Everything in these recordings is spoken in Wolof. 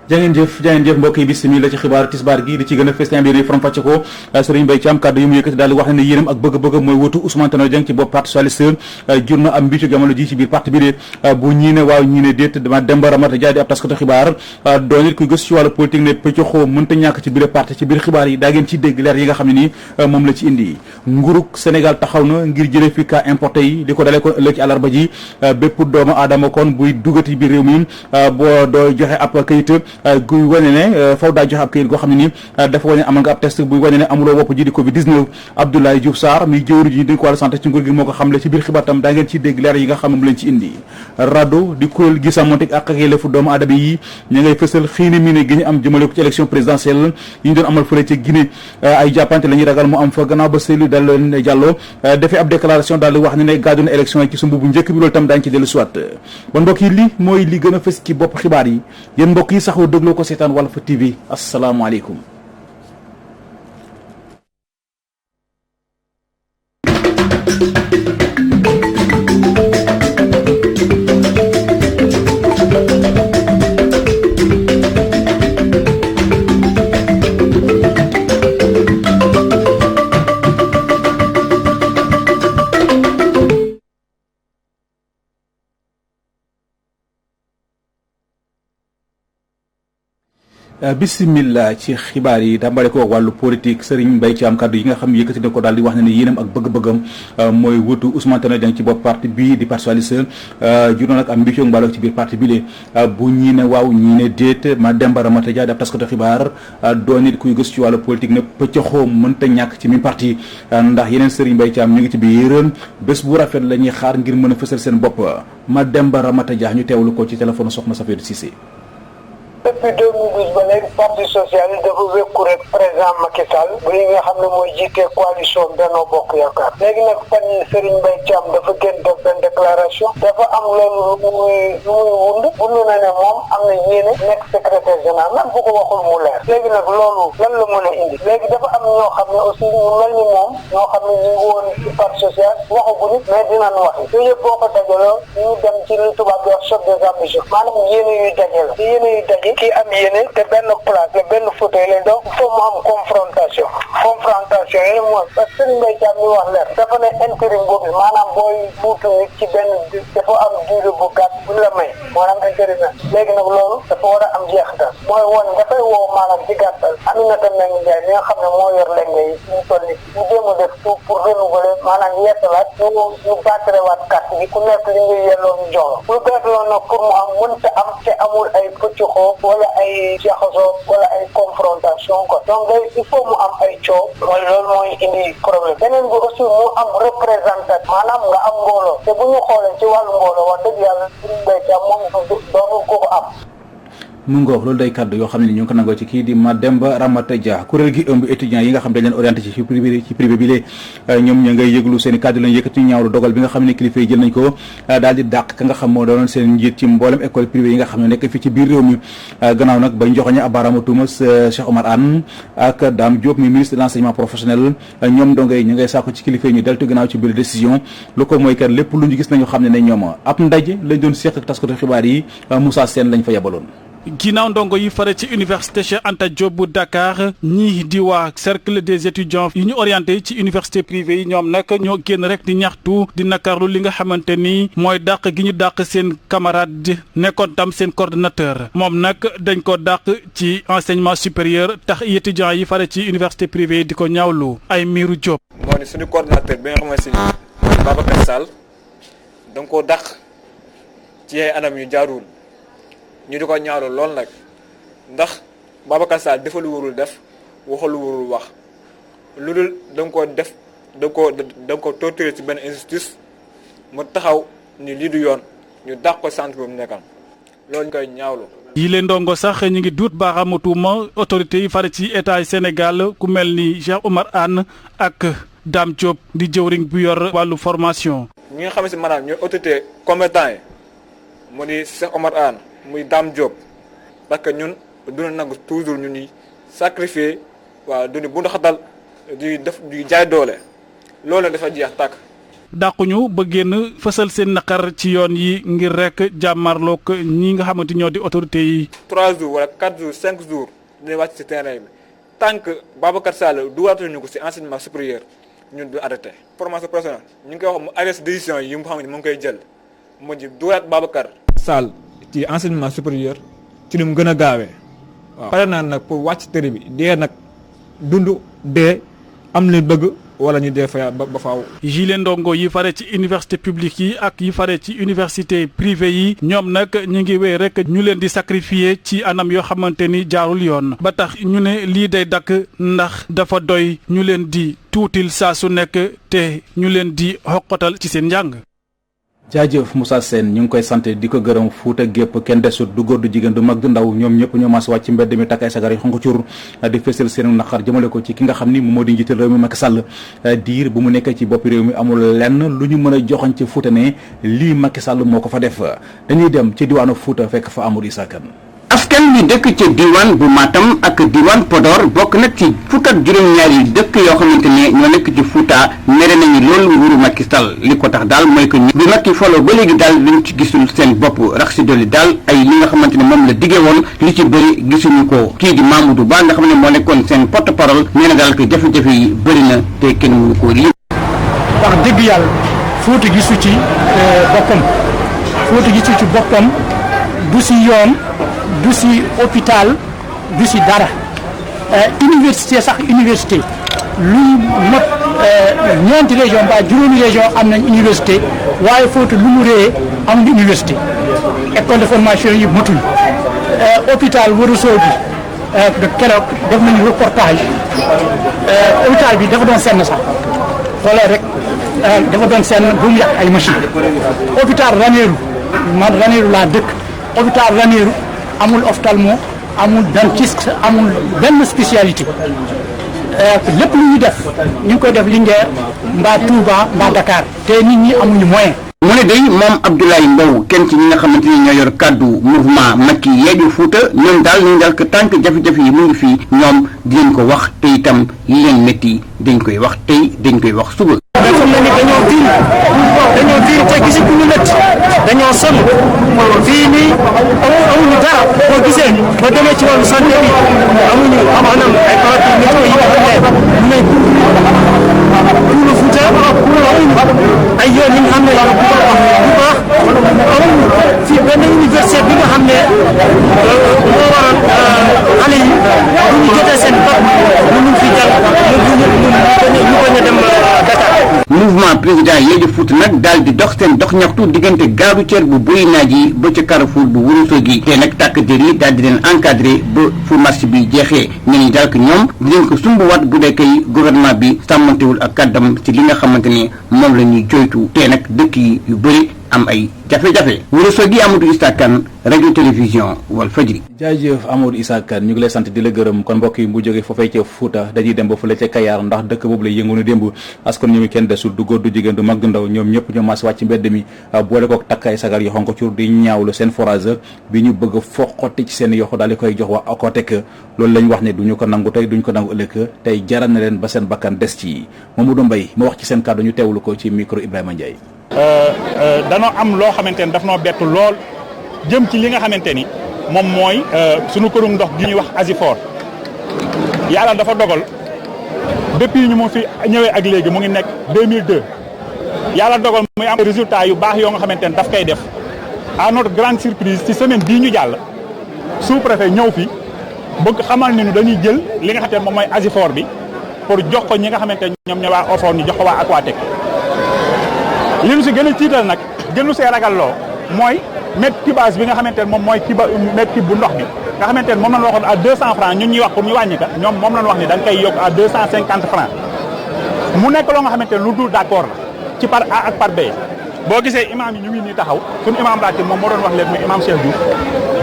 jangeen jëf mbokk yi bismillah ci xibaar tisbaar gi di ci gën a festin bi faram fàcce ko Serigne Mbaye Thiam kàddu yi mu yëkkati daal di wax ne yéenam ak bëgg-bëgg mooy wutu Ousmane Tanor Dieng ci bopp parti socialiste jur na am mbiitu jamono ji ci biir parti bi de bu ñii ne waaw ñii ne déet dama Demba Ramata Dia di ab taskatu xibaar doon it kuy gës ci wàllu politique ne pëccoxoo mënta ñàkk ci biir parti ci biir xibaar yi daa ngeen ci dégg leer yi nga xam ne nii moom la ci indi nguurug Sénégal taxaw na ngir jëlee fi cas importé yi di ko dalee ko ëllëg ci àllarba ji bépp doomu aadama kon buy dugati biir réew mi boo doo joxe ab kayit guy wane ne faw daa joxe ab kayit goo xam ne ni dafa wane amal nga ab test buy wane ne amuloo wopp ji di Covid 19 Abdoulaye Diouf Sarr mi jëwri ji dañ ko wàllu santé ci nguur gi moo ko xamle ci biir xibaar tam daa ngeen ci dégg leer yi nga xam moom lañ ci indi RADDHO di kuréel gi sàmmonte ak yelleefu doomu aadama yi ñu ngay fësal xiini mi ne gi ñu am jëmale ko ci élection présidentielle yi ñu doon amal fële ca Guinée ay jàppante la ñuy ragal mu am fa gannaaw ba Cellou Dalein Diallo defee ab déclaration daal di wax ne gàddu na élection yi ci sumb bu njëkk bi loolu tam daañu ci dellu siwaat bon mbokk yi li mooy li gën a fës ci bopp xibaar yi yéen mbokk yi saxoo dégloo ko seetaan Walf TV asalaamaaleykum. Bismillah ci xibaar yi tàmbale ko wàllu politique Serigne Mbaye Thiam kàddu yi nga xam yëkkati na ko daal di wax ne ne yéenam ak bëgg-bëggam mooy wutu Ousmane Tanor Dieng ci bopp parti bii di parti socialiste jur na nag am mbiccoog mbaloo ci biir parti bi le bu ñii ne waaw ñii ne déet ma Demba Ramata Dia daf taskatu xibaar doon nit kuy gës ci wàllu politique ne pëccaxoo mënta ñàkk ci mi parti ndax yeneen Serigne Mbaye Thiam ñu ngi ci biir bés bu rafet la ñuy xaar ngir mën a fësal seen bopp ma Demba Ramata Dia ñu teewlu ko ci téléphone soxna Safiatou Cissé. depuis 2012 ba léegi parti socialiste dafa wékku rek président Macky Sall bu li nga xam ne mooy jiite coalition Benno Bokk Yaakaar léegi nag fan Serigne Mbaye Thiam dafa gën def benn déclaration dafa am loolu lu muy wund na ne moom am na yéene nekk secrétaire général même bu ko waxul mu leer léegi nag loolu lan la mën a indi léegi dafa am ñoo xam ne aussi ñu mel ni moom ñoo xam ne ñu ngi woon ci parti socialiste waxaguñu mais dinañ wax yooyu yëpp boo ko dajaloo ñu dem ci li tubaab di wax choc des ambitions maanaam yéene yuy daje la yéene yuy daje kii am yéene te benn place te benn fauteuil la donc foo mu am confrontation yi mooy parce que Serigne Mbaye Thiam mi wax leer dafa ne intérim boobu maanaam booy muutu nit ci benn dafa am durée bu gàtt bu la may maanaam intérim léegi nag loolu dafa war a am jeexital mooy woon dafay woo maanaam ci gàttal Aminata Mbengue Ndiaye mi nga xam ne moo yor lenge yi ñu toll ni ñu jéem a def tout pour renouveler maanaam yeesalaat ñu battrewaat carte bi ku nekk li ngay yelloo ñu jox lu bees loolu nag pour mu am mënta am te amul ay pëccuxoo wala ay jaxasoo wala ay confrontation quoi donc il faut mu am ay coow mooy loolu mooy indi problème beneen bi aussi mu am représentant maanaam nga am mbooloo te bu ñu xoolee ci wàllu mbooloo wax dëgg yàlla suñu béykat am moom doonu ko am. mu ngoog loolu day kàddu yoo xam ne ni ñu ngi ko nangoo ci kii di ma Demba Ramata Dia kuréel gi ëmb étudiants yi nga xam dañ leen orienté ci privé bi lee ñoom ña ngay yëglu seen i kàddu lañ yëkkati ñaawlu dogal bi nga xam ne kilifa yi jël nañ ko daal di dàq ka nga xam moo doonoon seen njiit ci mboolem école privée yi nga xam ne nekk fii ci biir réew mi gannaaw nag bañ joxoñe ab baaraamu tuuma Cheikh Omar Anne ak Dame Diop mi ministre de l'enseignement professionnel ñoom dongay ñu ngay sàkku ci kilifa yi ñu deltu gannaaw ci biir décision lu ko mooy kat lépp lu ñu gis nañu xam ne ne ñoom ab ndaje lañ doon seq ak taskatu xibaar yi Moussa Sène lañ fa yabaloon. ginnaaw ndongo yi fare ci université Cheikh Anta Diop bu Dakar ñii di waa cercle des étudiants yi ñu orienté ci université privée yi ñoom nag ñoo génn rek di ñaxtu di nakarlu li nga xamante ni mooy dàq gi ñu dàq seen camarade nekkoon tam seen coordonnateur moom nag dañ ko dàq ci enseignement supérieur tax étudiants yi fare ci université privée yi di ko ñaawlu ay miiru Diop. moo ni suñu coordonnateur bi nga xamante ni Babacar Sall da nga koo dàq ci ay anam yu jaarul. ñu di ko ñaawlu lool nag ndax Babacar Sall dafa lu warul def waxu lu warul wax lu dul da nga koo def da nga ko torturer ci benn injustice mu taxaw ni lii du yoon ñu dàq ko centre bu mu nekkal loolu ñu koy ñaawlu. yi leen ndongo sax ñu ngi duut baaraamu tuuma autorités yi fare ci état Sénégal ku mel ni Cheikh Omar Anne ak Dame Diop di jëwriñ bu yor wàllu formation. ñi nga xam si maanaam ñooy autorité compétent yi mu di Cheikh Omar Anne muy Dame Diop parce que ñun duna nangu toujours ñu ñuy sacrifier waaw duñu bu ndaxatal di def di jaay doole loolu dafa jeex tàkk dàquñu ba génn fësal seen naqar ci yoon yi ngir rek jàmmarloog ñi nga xamante ñoo di autorités yi. 3 jours wala 4 jours 5 jours dinañ wàcc ci terrain bi tant que Babacar Sall dugaatuñu ko ci enseignement supérieur ñun du arrêté. formation professionnelle ñu ngi koy wax mu arrêté décision yi mu xam ne mu ngi koy jël mu ji dugaat Babacar Sall ci enseignement supérieur ci li mu gën a gaawee. waaw pare naa nag pour wàcc tëri bi dee nag dund dee am li bëgg wala ñu dee fa ba faaw. gilet ndongo yi fare ci université publique yi ak yi fare ci université privée yi ñoom nag ñu ngi wéy rek ñu leen di sacrifier ci anam yoo xamante ni jaarul yoon ba tax ñu ne lii day dakk ndax dafa doy ñu leen di tuutil saa su nekk te ñu leen di xoqatal ci seen njàng. jaajëf Moussa Sène ñu ngi koy sant di ko gërëm Fuuta gépp kenn desut du góor du jigéen du mag du ndaw ñoom ñëpp ñoo mas wàcc ci mbedd mi takk ay sagar yi xonk cur di fësal seen naqar jëmale ko ci ki nga xam ni moom moo di njiital réew mi Macky Sall diir bu mu nekkee ci boppi réew mi amul lenn lu ñu mën a joxoñ ci Fuuta ne lii Macky Sall moo ko fa def dañuy dem ci diwaanu Fuuta fekk fa Amadou Issa Kane. askan wi dëkk ci diwaan bu Matam ak diwaan Podor bokk nag ci fukk ak juróom-ñaari dëkk yoo xamante ne ñoo nekk ci Fouta mere nañu loolu nguuru Macky Sall li ko tax daal mooy que bi Macky foloo ba léegi daal luñ ci gisul seen bopp rax si dolli daal ay li nga xamante ne moom la diggee woon li ci bëri gisuñu ko kii di Mamadou Ba nga xam ne moo nekkoon seen porte parole nee na daal que jafe-jafe yi bëri na te kenn mënu ko lii. wax dëgg yàlla Fouta gisu ci boppam Fouta gisu ci boppam du si yoon. du si hôpital du si dara université sax université luy mot ñeenti région mbaa juróomi région am nañ université waaye Fouta lu mu réyee amul université école de formation yi motul hôpital Ourossogui de keroog def nañu reportage hôpital bi dafa doon senn sax xoolee rek dafa doon senn bu mu yàq ay machine hôpital Ranérou man Ranérou laa dëkk hôpital Ranérou amul ophtalmo amul dentiste amul benn spécialité lépp lu ñu def ñu ngi koy def Linguère mbaa Touba mbaa Dakar te nit ñi amuñu moyen. mu ne day moom Abdoulaye Mbow kenn ci ñi nga xamante ni ñoo yor kàddu mouvement Macky Yeewi Fouta ñoom daal ñu daal que tant que jafe-jafe yi mu ngi fii ñoom dinañ ko wax te itam li leen métti dañ koy wax tey dañ koy wax suba. dafa mel ni dañoo fiir te gisi ku ñu métti dañoo sonn fii nii amuñu dara boo gisee ba demee ci wàllu santé bi amuñu maanaam ay paramètres météo yi nga xam ne mais pour le Fouta amuñu ay yoon yi nga xam ne yoon bu baax amuñu fii benn université bi nga xam ne moo waral xale yi bu ñu jotee seen bopp ñu mun fi jàll ñu bañ a dem Dakar. mouvement président Yeewi Fouta nag daal di dox seen dox ñaxtu diggante gaaru ceer bu Boy Naaji ba ca Carrefour bu Ourossogui te nag tàkk der yi daal di leen encadré ba fu marché bi jeexee ñeneen ñi daal que ñoom dinañ ko sumbuwaat bu dee kay gouvernement bi sàmmantewul ak kàddam ci li nga xamante ni moom la ñuy joytu te nag dëkk yi yu bëri am ay jafe-jafe. Ourossogui Amadou Issa Kane rajo télévision Walfadjri. jaajëf Amadou Issa Kane ñu ngi lay sant di la gërëm kon mbokk yi bu jógee foofee ca Fouta dañuy dem ba fële ca Kayar ndax dëkk boobu la yëngu na démb askan ñoom kenn desul du góor du jigéen du mag du ndaw ñoom ñëpp ñoo maas wàcc mbedd mi boole kook takk ay sagar yu xonk cur di ñaawlu seen forage bi ñu bëgg foqoti ci seen yoxo daal di koy jox waa Aquatec loolu lañ wax ne duñu ko nangu tey duñu ko nangu ëllëg tey jaral na leen ba seen bakkan des ci Mamadou Mbaye ma wax ci seen kàddu ñu teewlu ko ci micro Ibrahima Ndiaye. danoo am loo xamante ni daf noo bettu lool jëm ci li nga xamante ni moom mooy sunu kërum ndox gi ñuy wax Asifor yàlla dafa dogal depuis ñu mu fi ñëwee ak léegi mu ngi nekk 2002 yàlla dogal muy am résultat yu baax yoo nga xamante ni daf koy def à notre grande surprise ci semaine bii ñu jàll sous-préfet ñëw fi bëgg xamal ni ñu dañuy jël li nga xamante ne moom mooy Asifor bi pour jox ko ñi nga xamante ne ñoom ñoo waa OFOR ñu jox ko waa Aquatec li ñu si gën a tiital nag gënu see ragalloo mooy mètre cubage bi nga xamante ne moom mooy mètre cube bu ndox bi nga xamante ne moom lañ waxoon à 200 francs ñun ñuy wax pour ñu wàññi ka ñoom moom lañ wax ni da nga koy yokk à 250 francs mu nekk loo nga xamante ne lu dul d'accord la ci par A ak par B boo gisee imam yi ñu ngi nii taxaw suñu imam raati moom moo doon wax léegi muy imam Cheikh Diouf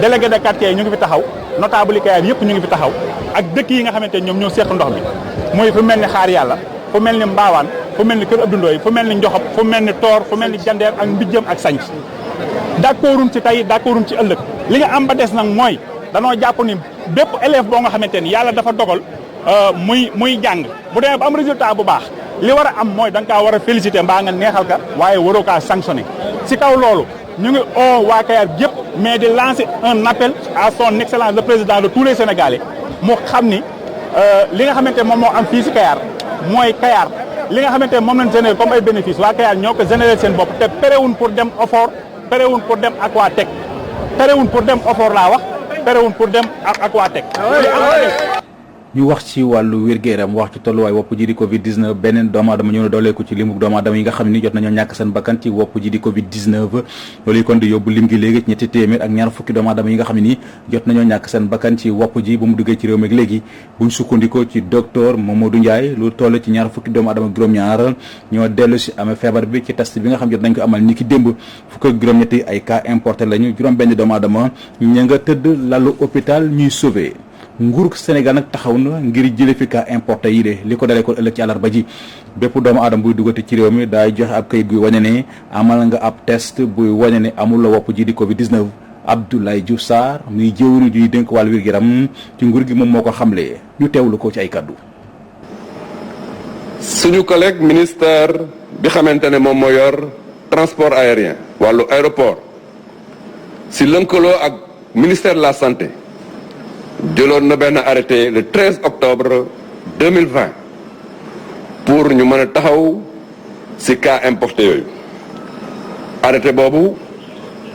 délégué de quartier yi ñu ngi fi taxaw notable yi Kayar yëpp ñu ngi fi taxaw ak dëkk yi nga xamante ne ñoom ñoo seq ndox mi muy fu mel ni Xaar Yàlla fu mel ni Mbaawaan fu mel ni Kër Abdou Ndoye fu mel ni Njoxob fu mel ni Toor fu mel ni Jandeer ak Mbijjëm ak Sanc d'accorduñ ci tey d'accorduñ ci ëllëg li nga am ba des nag mooy danoo jàpp ni bépp élève boo nga xamante ni yàlla dafa dogal muy jàng bu demee ba am résultat bu baax li war a am mooy da nga kaa war a féliciter mbaa nga neexal ka waaye waroo kaa sanctionner si kaw loolu ñu ngi waa Kayar yëpp mais di lancer un appel à son excellence le président de tous les Sénégalais mu xam ni li nga xamante moom moo am fii si Kayar mooy Kayar li nga xamante moom lañ généré comme ay bénéfice waa Kayar ñoo ko généré seen bopp te perewuñ pour dem Ofor perewuñ pour dem Aquatec perewuñ pour dem Ofor laa wax perewuñ pour dem Aquatec ñu wax ci wàllu wér-gu-yaram wax ci tolluwaay wopp ji di Covid 19 beneen doomu aadama ñëw na dooleeku ci limu doomu aadama yi nga xam ne ni jot nañoo ñàkk seen bakkan ci wopp ji di Covid 19 loolu yi kon di yóbbu lim gi léegi ci ñetti téeméer ak ñaar fukki doomu aadama yi nga xam ne ni jot nañoo ñàkk seen bakkan ci wopp ji ba mu duggee ci réew mi léegi buñ sukkandikoo ci docteur Mamadou Ndiaye lu toll ci ñaar fukki doomu aadama juróom-ñaar ñoo dellu si amee feebar bi ci test bi nga xam jot nañ ko amal ni ki démb fukk ak juróom-ñetti ay cas importé lañu juróom benn doomu aadama ña nga tëdd lalu hôpital ñuy sauvé nguur Sénégal nag taxaw na ngir jële fi cas importé yi de li ko dalee ko ëllëg ci àllarba ji bépp doomu aadama buy duggati ci réew mi daay joxe ab kayit guy wane ne amal nga ab test buy wane ne amul la wopp ji di Covid 19 Abdoulaye Diouf Sarr muy jëwri di dénk wàllu wér-gu-yaram ci nguur gi moom moo ko xamle ñu teewlu ko ci ay kaddu. suñu collègue ministère bi xamante ne moom moo yor transport aérien wàllu aéroport si lënkaloo ak ministère de la santé. jëloon na benn arrêté le 13 octobre 2020 pour ñu mën a taxaw ci cas importé yooyu arrêté boobu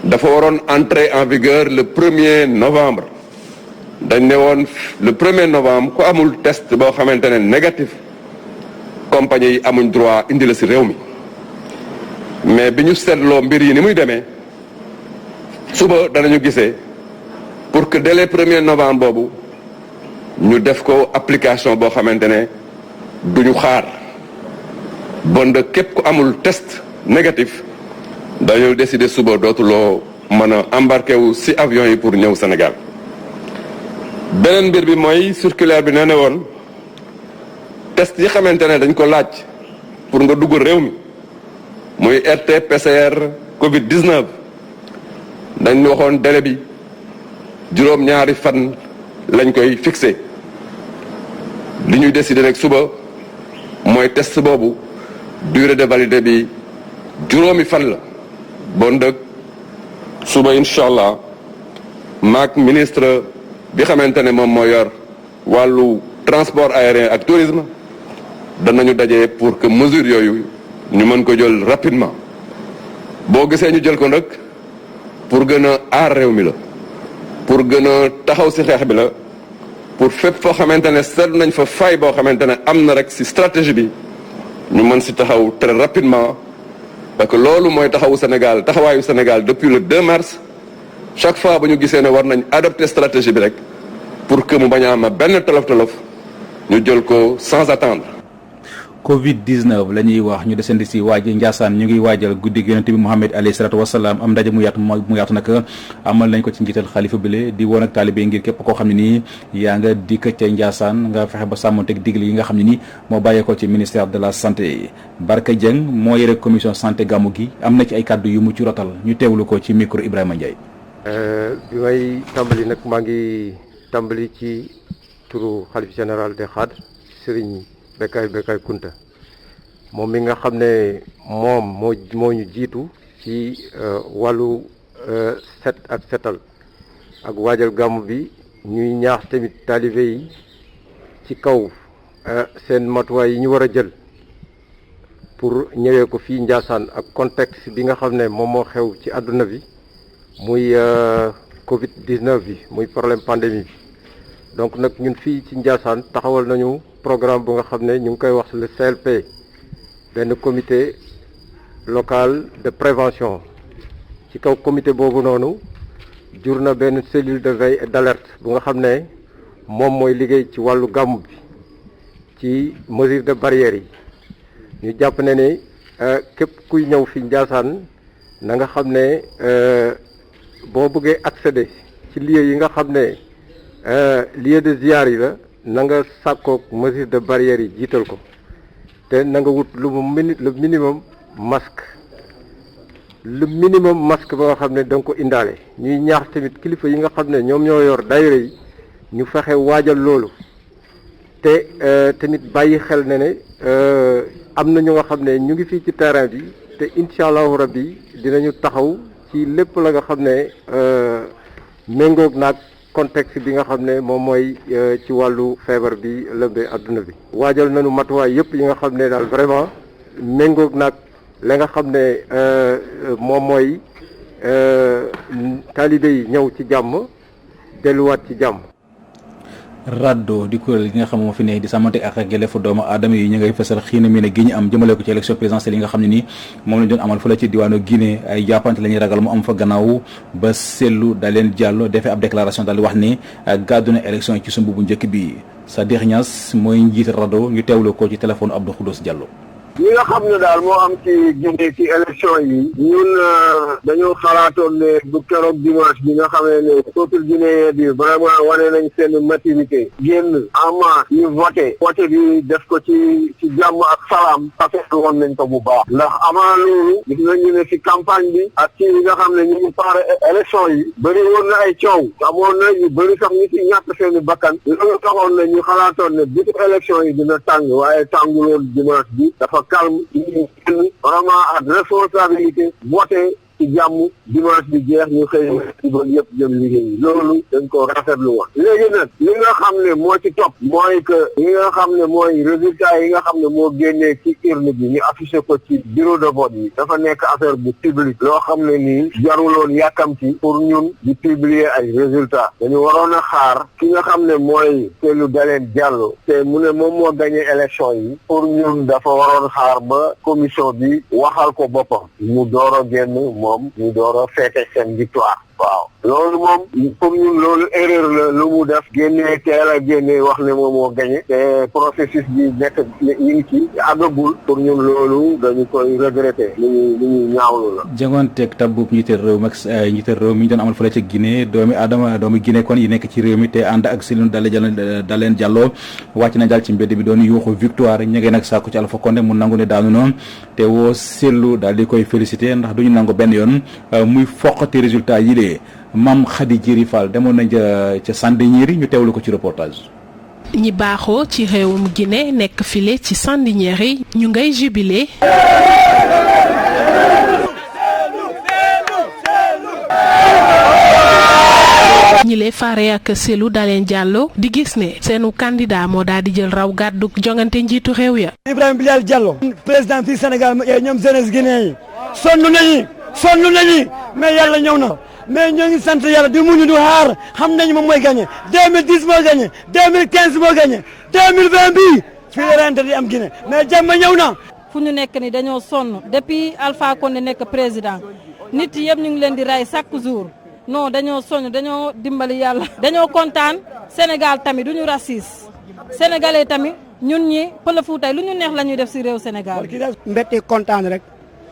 dafa waroon entrer en vigueur le 1er novembre dañ ne woon le 1er novembre ku amul test boo xamante ne négatif compagnie yi amuñ droit indi la ci réew mi mais bi ñu seetloo mbir yi ni muy demee suba danañu gisee pour que dès le 1er novembre boobu ñu def ko application boo xamante ne duñu xaar bon de képp ku amul test négatif dañoo décider suba dootuloo mën a embarqué wu ci avion yi pour ñëw Sénégal. beneen mbir bi mooy circulaire bi nee na woon test yi xamante ne dañ ko laaj pour nga dugg réew mi muy RT PCR Covid 19 dañ waxoon délai bi. juróom-ñaari fan lañ koy fixé li ñuy décider nag suba mooy test boobu durée de validité bi juróomi fan la bon dëgg suba incha allah maak ministre bi xamante ne moom moo yor wàllu transport aérien ak tourisme danañu daje pour que mesure yooyu ñu mën ko jël rapidement boo gisee ñu jël ko nag pour gën a aar réew mi la. pour gën a taxaw ci xeex bi la pour fépp foo xamante ne seet nañ fa fay boo xamante ne am na rek ci stratégie bi ñu mën ci taxaw très rapidement parce que loolu mooy taxawu Sénégal taxawaayu Sénégal depuis le 2 mars chaque fois ba ñu gisee ne war nañ adopter stratégie bi rek pour que mu bañ a am benn tolof-tolof ñu jël ko sans attendre. Covid 19 la ñuy wax ñu desandi si waaji Ndiassane ñu ngi waajal guddi gi yonent bi Muhammad alayhi salaatu wasalaam am ndaje mu yaatu nag amal nañ ko ci njiital xalifa bile di woon ak taalibe ngir képp koo xam ne nii yaa nga dikk ca Ndiassane nga fexe ba sàmmonteeg digle yi nga xam ne nii moo bàyyeekoo ci ministère de la santé. Barka Dieng moo yore commission santé gàmmu gi am na ci ay kàddu yu mu ci rotal ñu teewlu ko ci micro Ibrahima Ndiaye. bi may tàmbali nag maa ngi tàmbali ci turu xalif général des Khadres Serigne Bekay Kunta moom mi nga xam ne moom moo ñu jiitu ci wàllu set ak setal ak waajal gàmmu bi ñuy ñaax tamit taalibe yi ci kaw seen matuwaay yi ñu war a jël pour ñëwee ko fii Ndiassane ak contexte bi nga xam ne moom moo xew ci àdduna bi muy Covid 19 bi muy problème pandémie bi donc nag ñun fii ci Ndiassane taxawal nañu programme bu nga xam ne ñu ngi koy wax le CLP benn comité local de prévention ci kaw comité boobu noonu jur na benn cellule de veille et d'alerte bu nga xam ne moom mooy liggéey ci wàllu gàmmu bi ci mesure de barrière yi ñu jàpp ne ni képp kuy ñëw fi Ndiassane na nga xam ne boo bëggee accéder ci lieu yi nga xam ne lieu de ziar yi la na nga sàkkoog mesure de barrière yi jiital ko te na nga wut le minimum masque ba nga xam ne da nga ko indaale ñuy ñaax tamit kilifa yi nga xam ne ñoom ñoo yor daayira yi ñu fexe waajal loolu te tamit bàyyi xel ne am na ñu nga xam ne ñu ngi fii ci terrain bi te incha allahu rabbi dinañu taxaw ci lépp la nga xam ne méngoog naag contexte bi nga xam ne moom mooy ci wàllu feebar bi lëmbee adduna bi. waajal nañu matuwaay yëpp yi nga xam ne daal vraiment méngoog naag la nga xam ne moom mooy taalibe yi ñëw ci jàmm delluwaat ci jàmm. RADDHO di kuréel gi nga xam moo fi ne di sàmmante ak yelleefu doomu aadama yi ñu ngay fësal xiina mi ne gi ñu am jëmale ko ci élection présidentielle yi nga xam ne nii moom lañ doon amal fële ci diwaanu Guinée ay jàppante la ñuy ragal mu am fa gannaaw ba Cellou Dalein Diallo defee ab déclaration daal di wax ni gàddu na élection yi ci sumb bu njëkk bi Sadikh Niass mooy njiit RADDHO ñu teewlu ko ci téléphone Abdou Khoudoss Diallo. li nga xam ne daal moo am ci Guinée ci élection yi ñun dañoo xalaatoon ne bu keroog dimanche bi nga xamee ne peuple guinéen bi vraiment wane nañ seen maturité génn en masse ñu voté bi def ko ci jàmm ak salaam rafetlu woon nañ ko bu baax ndax avant loolu gis nañu ne ci campagne bi ak ci li nga xam ne ñu ngi pare élection yi bëri woon na ay coow amoon na ñu bëri sax ñu ci ñàkk seeni bakkan loolu taxoon na ñu xalaatoon ne bisu élection yi dina tàng waaye tànguloon dimanche bi dafa calme ñu génn vraiment ak responsabilité voté ci jàmm dimanche bi jeex ñu xëy ci ba yëpp jëm liggéey loolu dañ ko rafetlu woon léegi nag li nga xam ne moo ci topp mooy que li nga xam ne mooy résultat yi nga xam ne moo génnee ci urne bi ñu affiché ko ci bureau de vote yi dafa nekk affaire bu public loo xam ne nii jaruloon yàkkamti pour ñun di publier ay résultats dañu waroon a xaar ki nga xam ne mooy Cellou Dalein Diallo te mu ne moom moo gagné élection yi pour ñun dafa waroon xaar ba commission bi waxal ko boppam mu door a génn moom ñu door a feete seen victoire waaw loolu moom pour ñun loolu erreur la lu mu def génnee teel a génnee wax ne moom moo gagné te processus bi nekk ñu ngi ci àggagul pour ñun loolu dañu koy regretter lu ñu ñaawlu la. jangoonteeg tabbub njiital réew mi ñu doon amal fële ca Guinée doomi Guinée kon yi nekk ci réew mi te ànd ak Cellou Dalein Diallo wàcc na daal ci mbedd bi doon yuuxu victoire ñu ngi nag sàkku ci Alpha Condé mu nangu ne daanu noonu te woo Cellou daal di koy féliciter ndax duñu nangu benn yoon muy foqati résultat yi de Mame Khady Diéry Fall demoon nañ ca Sandiniéry ñu teewlu ko ci reportage. ñi baaxoo ci réewum Guinée nekk file ci Sandiniéry ñu ngay jubilé. ñi lay faare ak Cellou Dalein Diallo di gis ne seenu candidat moo daal di jël raw gàddu jongante njiitu réew ya. Ibrahima Bilal Diallo président fii Sénégal ñoom jeunesse guinéen yi sonn nañu mais yàlla ñëw na mais ñoo ngi sant yàlla di muñu du xaar xam nañu moom mooy gagné 2010 moo gagné 2015 moo gagné 2020 bii fii la rente di am Guinée mais jàmm ñëw na. fu ñu nekk ni dañoo sonn depuis Alpha Condé nekk président nit yëpp ñu ngi leen di rey chaque jour non dañoo sonn dañoo dimbali yàlla. dañoo kontaan Sénégal tamit du ñu raciste sénégalais tamit ñun ñi Pël Fuuta lu ñu neex la ñuy def si réew Sénégal. mbette kontaan rek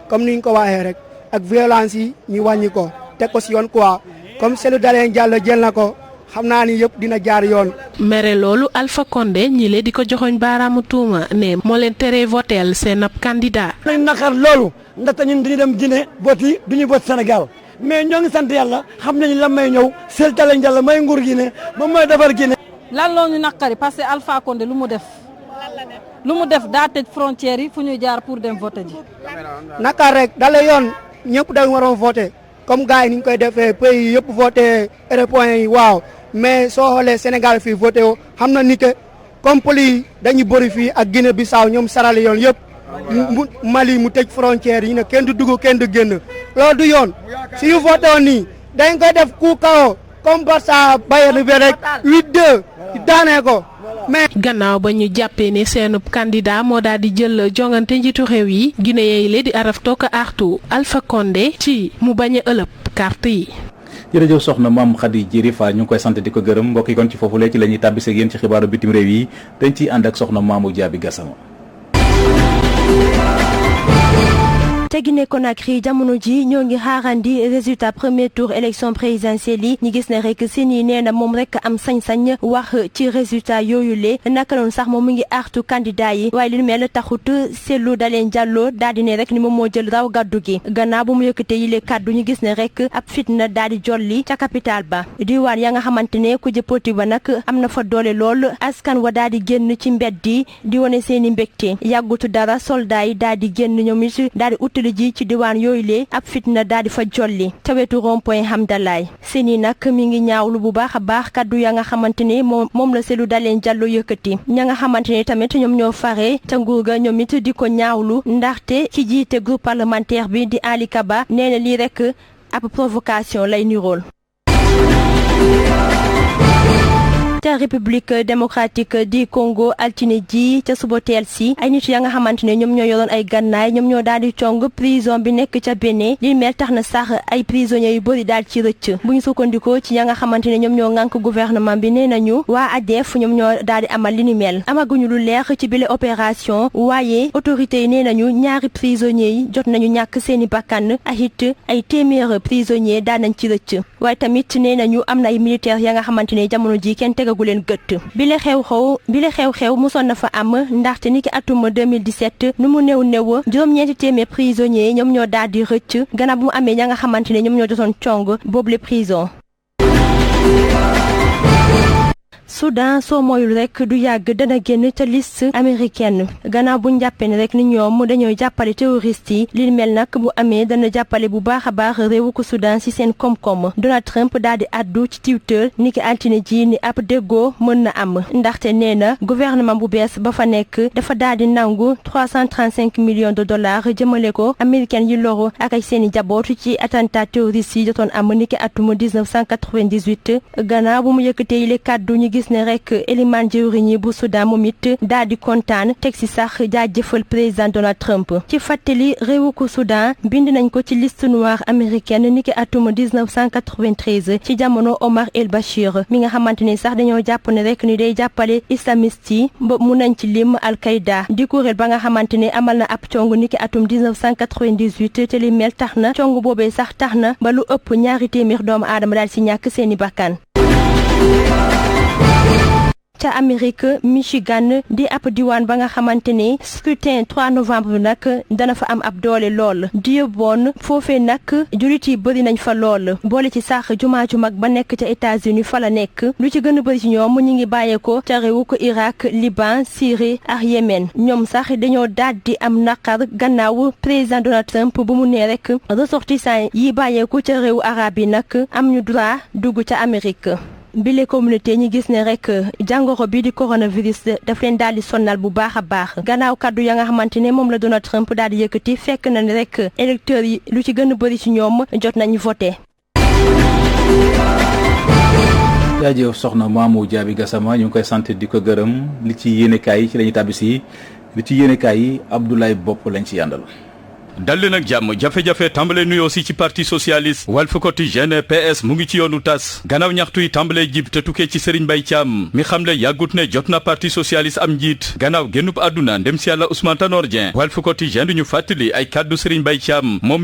comme ni ñu ko waxee rek ak violence yi ñu wàññi ko teg ko si yoon quoi comme Cellou Dalein Diallo jël na ko xam naa ni yëpp dina jaar yoon. mere loolu Alpha Condé ñi le di ko joxoñ baaraamu tuuma ne moo leen teree voteel seen ab candidat. nañ naqar loolu ndaxte ñun dañuy dem Guinée vote duñu vote Sénégal mais ñoo ngi sant yàlla xam nañu lan may ñëw Cellou Dalein Diallo may nguur Guinée moom mooy defar Guinée. lan loo ñu naqari parce que Alpha Condé lu mu def daa tëj frontières yi fu ñuy jaar pour dem voter ji. naqar rek dale yoon ñëpp dañ waroon voter comme gars yi ni ñu koy defee pays yëpp voter point yi waaw mais soo xoolee Sénégal fii voter woo xam na ni que comme poli dañu bëri fii ak Guinée Bissau ñoom sarali yoon yëpp Mali mu tëj frontières yi ne kenn du dugg kenn du génn loolu du yoon si ñu voté woon nii dañ koy def coup kaw comme Barça Bayern bi rek 8-2 daanee ko. mais gannaaw ba ñu jàppee ne seenub candidat moo daal di jël jongante njiitu réew yi Guinée yi la di araf toog a artu Alpha Condé ci mu bañ a ëlëb carte yi. jërëjëf soxna Mame Khady Diéry Fall ñu ngi koy sant di ko gërëm mbokk yi kon ci foofu léegi ci la ñuy tàbbisee ak yéen ci xibaaru bitim réew yi dañ ciy ànd ak soxna Mamou Diaby Gassama. te Guinée Conakry jamono ji ñoo ngi xaarandi résultat premier tour élection présidentielle yi ñi gis ne rek Séni nee na moom rek am sañ-sañ wax ci résultat yooyu le naka noonu sax moom mu ngi artu candidat yi waaye li mel taxut Cellou Dalein Diallo daal di ne rek ni moom moo jël raw gàddu gi gannaaw bu mu yëkkatee yile kàddu ñu gis ne rek ab fitna daal di jolli ca capital ba diwaan ya nga xamante ne ku jëppati ba nag am na fa doole lool askan wa daal di génn ci mbeddi di wane seeni mbégte yàggutu dara soldat yi daal di génn ñoom it daal di utali ji ci diwaan yooyu le ab fitna daal di fa jolli ca wetu rond-point Hamdalaay Séni nag mi ngi ñaawlu bu baax a baax kaddu ya nga xamante ne moom la Cellou Dalein Diallo yëkkati ña nga xamante ne tamit ñoom ñoo fare ca nguur ga ñoom it di ko ñaawlu ndaxte ki jiite groupe parlementaire bi di Ali Kaba nee na lii rek ab provocation lay nirool. ca République démocratique du Congo altine ji ca suba teel si ay nit ya nga xamante ne ñoom ñoo yoroon ay gannaay ñoom ñoo daal di cong prison bi nekk ca Bénin li mel tax na sax ay prisonniers yu bëri daal ci rëcc bu ñu sukkandikoo ci ya nga xamante ne ñoom ñoo ŋànk gouvernement bi nee nañu waa ADF ñoom ñoo daal di amal li ni mel amaguñu lu leer ci bile opération waaye autorités yi nee nañu ñaari prisonniers yi jot nañu ñàkk seeni bakkan ak it ay téeméer prisonniers daan nañ ci rëcc waaye tamit nee nañu am na ay militaires ya nga xamante ne jamono ji kenn gu leen gëtt bile xew-xew musoon na fa am ndaxte niki atum 2017 nu mu néew juróom-ñeenti téeméer prisonniers ñoom ñoo daal di rëcc gannaaw bu mu amee ña nga xamante ne ñoom ñoo jotoon cong boobule prison. Soudan soo moyul rek du yàgg dana génn ca liste américaine gannaaw bu ñu jàppee ne rek ni ñoom dañoo jàppale terroriste yi li mel nag bu amee dana jàppale bu baax a baax réewu ko Soudan ci seen koom-koom Donald Trump daal di addu ci Twitter niki altine ji ni ab déggoo mën na am ndaxte nee na gouvernement bu bees ba fa nekk dafa daal di nangu 335 millions de dollars jëmale ko américaine yi loru ak ay seeni jaboot ci attentat terroriste yi jotoon am niki atum 1998 gannaaw bu mu yëkkatee yile kàddu ñu gis ne rek Eliman jëwriñ yi bu Soudan moom it daal di kontaan teg ci sax jaajëfal président Donald Trump ci fàttali réewu ko Soudan bind nañ ko ci liste noire américaine niki atum 1993 ci jamono Omar El Bashir mi nga xamante ni sax dañoo jàpp ne rek ni day jàppale islamiste yi ba mu nañ ci lim Al-Qaïda di kuréel ba nga xamante ne amal na ab cong niki atum 1998 te li mel tax na cong boobee sax tax na ba lu ëpp ñaari téeméer doomu aadama daal ci ñàkk seeni bakkan ca Amérique Michigan di ab diwaan ba nga xamante ne scrutin 3 novembre nag dana fa am ab doole lool di yóbboon foofee nag jullit yi bëri nañ fa lool boole ci sax jumaa ju mag ba nekk ca États-Unis fa la nekk lu ci gën a bëri ci ñoom ñu ngi bàyyeekoo ca réewu ko Irak Liban Syrie ak Yémen ñoom sax dañoo daal di am naqar gannaaw président Donald Trump bu mu nee rek ressortissants yi bàyyeeku ca réewu arab yi nag am ñu droit dugg ca Amérique. bile communauté ñi gis ne rek jàngoro bi di coronavirus daf leen daal di sonnal bu baax a baax gannaaw kaddu ya nga xamante ne moom la Donald Trump daal di yëkkati fekk na ne rek électeurs yi lu ci gën a bëri ci ñoom jot nañu voté. jaajëf soxna Mamou Diaby Gassama ñu ngi koy sant di ko gërëm li ci yéenekaay yi ci la ñuy tàbbisi li ci yéenekaay yi Abdoulaye Bopp lañ ci yàndal. dalli nag jàmm jafe-jafe tàmbale nuyoo si ci parti socialiste Walf Quotidien PS mu ngi ci yoonu tas gannaaw ñaxtu yi tàmbale jib te tukkee ci Serigne Mbaye Thiam mi xamle yàggut ne jot na parti socialiste am njiit gannaaw génnub àdduna ndem si yàlla Ousmane Tanor Dieng Walf Quotidien duñu fàttali ay kàddu Serigne Mbaye Thiam moom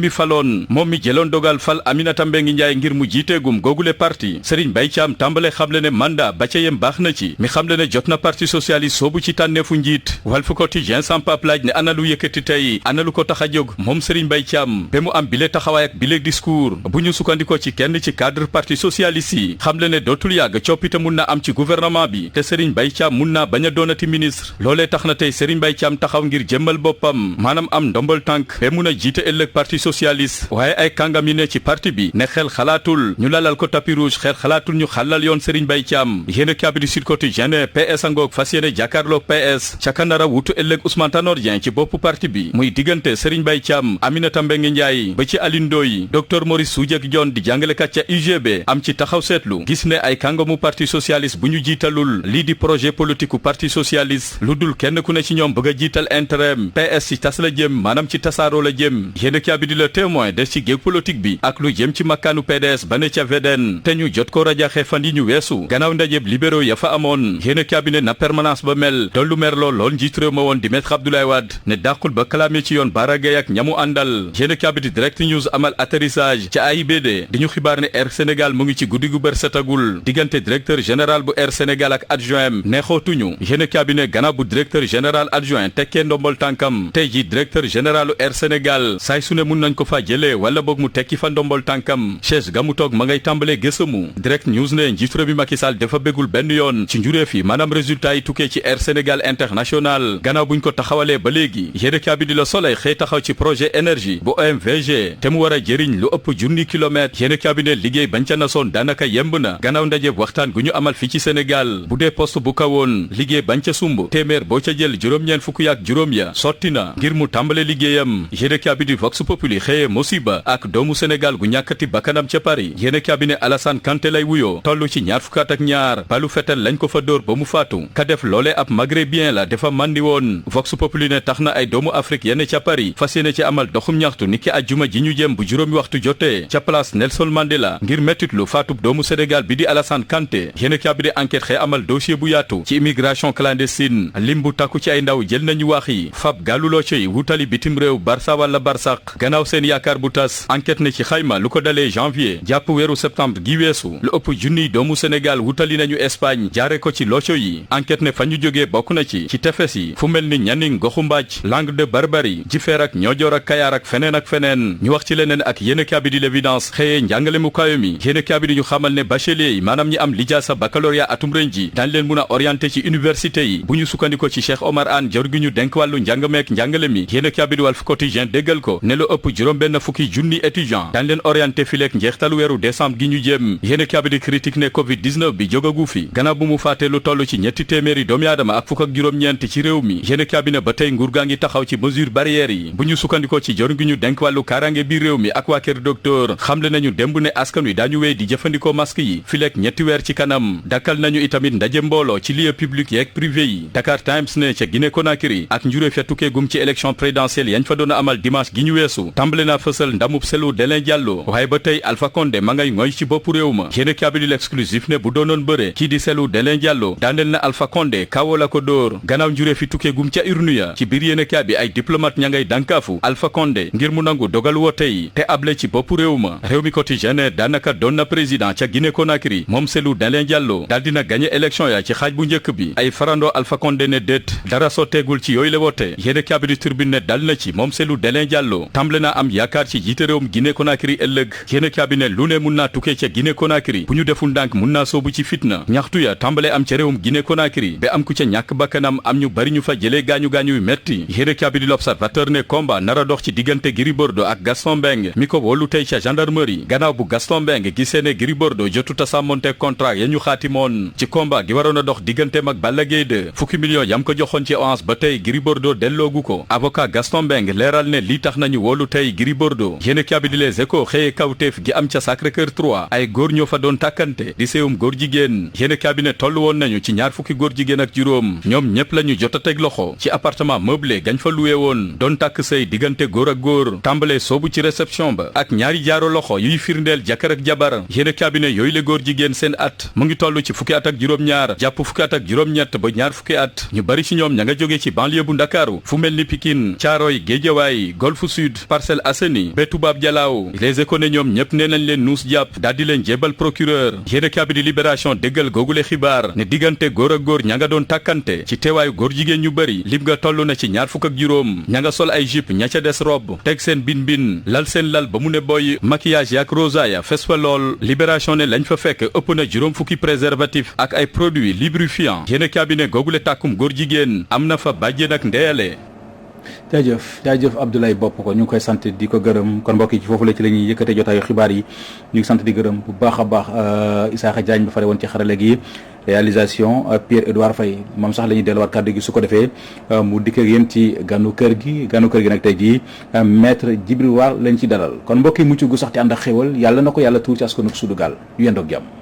mi jëloon dogal fal Aminata Mbengue Ndiaye ngir mu jiiteegum googule parti Serigne Mbaye Thiam tàmbale xamle ne mandat ba ca yem baax na ci mi xamle ne jot na parti socialiste soobu ci tànneefu njiit Walf Quotidien sampap laaj ne ana lu yëkkati tey ana lu ko tax a jóg moom Serigne Mbaye Thiam ba mu am bile taxawaay ak bile discours bu ñu sukkandikoo ci kenn ci cadre parti socialiste yi xamle ne dootul yàgg coppite mun na am ci gouvernement bi te Serigne Mbaye Thiam mun naa bañ a doonati ministre loolee tax na tey Serigne Mbaye Thiam taxaw ngir jëmmal boppam maanaam am ndombal tànk ba mun a jiite ëllëg parti socialiste waaye ay kàngam yi ne ci parti bi ne xel xalaatul ñu lalal ko tapis rouge xel xalaatul ñu xàllal yoon Serigne Mbaye Thiam yéen kabidi Sud Quotidien PS angoog fas yéene jàkkaarloog PS ca kanara wutu ëllëg Ousmane Tanor Dieng ci bopp parti bi muy diggante Serigne Mbaye Thiam Aminata Mbengue Ndiaye ba ci Alioune Ndoye docteur Maurice Soudieck Dione di jàngalekat ca UGB am ci taxaw seetlu gis ne ay kàngamu parti socialiste bu ñu jiitalul lii di projet politique parti socialiste lu dul kenn ku ne ci ñoom bëgg a jiital intérêt PS ci tas la jëm maanaam ci tasaaroo la jëm yéen a bi di Le Témoin des ci géeg politique bi ak lu jëm ci makkaanu PDS ba ne ca VDN te ñu jot ko rajaxe fan yi ñu weesu gannaaw ndajeb libéraux ya fa amoon yéen a bi ne na permanence ba mel dollu mer lool njiit réew ma woon di Maître Abdoulaye Wade ne dàqul ba kalaame ci yoon Bara Gaye ak ñamu àndal yéen kabidi direct news amal atterrissage ca AIBD di ñu xibaar ne Air Sénégal mu ngi ci guddi gu bër setagul diggante directeur général bu Air Sénégal ak adjoint neexootuñu yéen cabinet gannaaw bu directeur général adjoint tekkee ndombol tànkam tey ji directeur généralu Air Sénégal saay su ne mun nañ ko fa jëlee wala boog mu tekki fa ndombol tànkam chaise ga mu toog ma ngay tàmbalee gësamu direct news ne njiitu réew mi Macky Sall dafa bégul benn yoon ci njureef yi maanaam résultat yi tukkee ci Air Sénégal international gannaaw buñ ko taxawalee ba léegi yéen cabinet Le Soleil xëy taxaw ci projet énergie bu OMVG te mu war a jëriñ lu ëpp junni kilomètre yéen cabinet liggéey bañ ca nasoon daanaka yemb na gannaaw ndaje waxtaan gu ñu amal fii ci Sénégal bu dee poste bu kawoon liggéey bañ ca sumb téeméer boo ca jël juróom-ñeent fukk yaak juróom ya sotti na ngir mu tàmbale liggéeyam yéen cabinet Vox Populi xëyee musiba ak doomu Sénégal gu ñàkkati bakkanam ca Paris yéen cabinet Alassane Kanté lay wuyoo toll ci ñaar fukkaat ak ñaar balu fetal lañ ko fa dóor ba mu faatu ka def loole ab maghrébien la dafa mandi woon Vox Populi ne tax na ay doomu Afrique yenn ca Paris fas yéene ci amal doxum ñaxtu niki ajjuma ji ñu jëm bu juróomi waxtu jotee ca place Nelson Mandela ngir mettitlu faatub doomu Sénégal bi di Alassane Kanté yéen cabinet enquête xëy amal dossier bu yaatu ci immigration clandestine lim bu takku ci ay ndaw jël nañu wax yi fab gaaluloo ci wutali bitim réew Barça wala Barsaq gannaaw seen yaakaar bu tas enquête ne ci xayma lu ko dalee janvier jàpp weeru septembre gi weesu lu ëpp junniy doomu Sénégal wutali nañu Espagne jaare ko ci loco yi enquête ne fa ñu jógee bokk na ci tefes yi fu mel ni Nianing Goxu Mbaaj Langue de Barbarie Jifeer ak Ñoojoor ak Kayaar ak feneen ñu wax ci leneen ak yéen cabinet l'évidence xëyee njàngale mu kayo mi yéen cabinet ñu xamal ne bachelier yi maanaam ñi am lijaasa baccalauréat atum ren ji dañ leen mun a orienté ci université yi bu ñu sukkandiko ci Cheikh Omar Anne jor gi ñu denk wàllu njàng meek njàngale mi yéen cabinet Walf Quotidien déggal ko ne lu ëpp juróom-benn fukki junni étudiant dañ leen orienté fileek njeextalu weeru décembre gi ñu jëm yéen cabinet critique ne covid 19 bi jógagu fi gannaaw bu mu faatee lu toll ci ñetti téeméeri doomi aadama ak fukk ak juróom-ñeent ci réew mi yéen cabinet ba tey nguur gaa ngi taxaw ci mesure barrières yi bu ñu sukkandiko ci jor gi ñu denk wàllu kaaraange bi réew mi ak waa kër docteur xamle nañu démb ne askan wi daañu wéy di jëfandikoo masque yi fileek ñetti weer ci kanam dakkal nañu itamit ndaje mbooloo ci lieu public yeeg privé yi Dakar Times ne ca Guinée Conakry ak njuréef ya tukkee gum ci élection présidentielle yañ fa doon a amal dimanche gi ñu weesu tàmbale naa fësal ndamub Cellou Dalein Diallo waaye ba tey Alpha Condé ma ngay ngoy ci boppu réew ma yéen cabinet l'exclusif ne bu doonoon bëre kii di Cellou Dalein Diallo daaneel na Alpha Condé kawo la ko dóor gannaaw njuréef yi tukkee gum ca urne ya ci biir yéen bi ay diplomate ña ngay dànkaafu Alpha Condé ngir mu nangu dogal woote yi te able ci boppu réew ma réew mi quotidien ne daanaka doon na président ca Guinée Conakry moom Cellou Dalein Diallo daal dina gagné élection ya ci xaaj bu njëkk bi ay farandoo Alpha Condé ne déet dara sotteegul ci yooyu la woote yéen cabinet Tribune ne dal na ci moom Cellou Dalein Diallo tàmbale naa am yaakaar ci jiite réewum Guinée Conakry ëllëg yéen cabinet lu ne mun naa tukkee ca Guinée Conakry bu ñu deful ndànk mun naa soobu ci fitna ñaxtu ya tàmbale am ca réewum Guinée Conakry ba am ku ca ñàkk bakkanam am ñu bari ñu fa jëlee gaañu-gaañu yu metti yéen cabinet L'Observateur ne combat nara dox ci diggante Gris Bordeaux ak Gaston Mbengue mi ko wóolu tey ca gendarmerie gannaaw bu Gaston Mbengue gisee ne Gris Bordeaux jotuta sàmmonte contrat ya ñu xaatimoon ci combat gi waroon a dox digganteem ak Balla Gaye 2 fukki millions yam ko joxoon ci avance ba tey Gris Bordeaux delloogu ko avocat Gaston Mbengue leeral ne lii tax nañu wóolu tey Gris Bordeaux yéen cabinet Les Échos xëyee kawteef gi am ca Sacré-Cœur 3 ay góor ñoo fa doon tàkkante di séewum góor jigéen yéen cabinet toll woon nañu ci ñaar fukki góor jigéen ak juróom ñoom ñépp la ñu jot a teg loxo ci appartement meublé gañ fa luwee woon doon tàkk sëy diggante góor ak góor tàmbalee soobu ci réception ba ak ñaari jaaro loxo yuy firndeel jàkkër ak jabar yéen cabinet yooyu la góor jigéen seen at mu ngi toll ci fukki at ak juróom-ñaar jàpp fukki at ak juróom-ñett ba ñaar fukki at ñu bari ci ñoom ña nga jóge ci banlieue bu Ndakaaru fu mel ni Pikine Caaroy Géejawaay Golf Sud Parcelles Assainies ba Tubaab Jalaaw Les Échos ne ñoom ñëpp nee nañ leen nuus jàpp daal di leen jébal procureur yéen cabinet Libération déggal googule xibaar ne diggante góor ak góor ña nga doon tàkkante ci teewaayu góor jigéen ñu bari lim nga toll na ci ñaar fukk ak juróom ña nga sol ay jupe ña ca des robe teg seen bin lal seen lal ba mu ne boy maquillage yaak rosaaya fes fa lool Libération ne lañ fa fekk ëpp na juróom fukki préservatif ak ay produits lubrifiants yéen cabinet googule tàkkum góor jigéen am na fa bàjjen ak ndeyale jaajëf Abdoulaye Bopp ko ñu ngi koy sant di ko gërëm kon mbokk yi ci foofu la ci la ñuy yëkkatee jotaayu xibaar yi ñu ngi sant di gërëm bu baax a baax Isaaxa Diagne ba fare woon ci xarale gi réalisation Pierre-Edouard Faye moom sax la ñuy delluwaat kàddu gi su ko defee mu dikk ak yéen ci ganu kër gi nag tey jii maître Djibril War lañ ci dalal kon mbokk yi mucc gu sax ci ànd ak xéwal yàlla na ko yàlla tuur ci askanu Sudu Gaal yu yendoog jàmm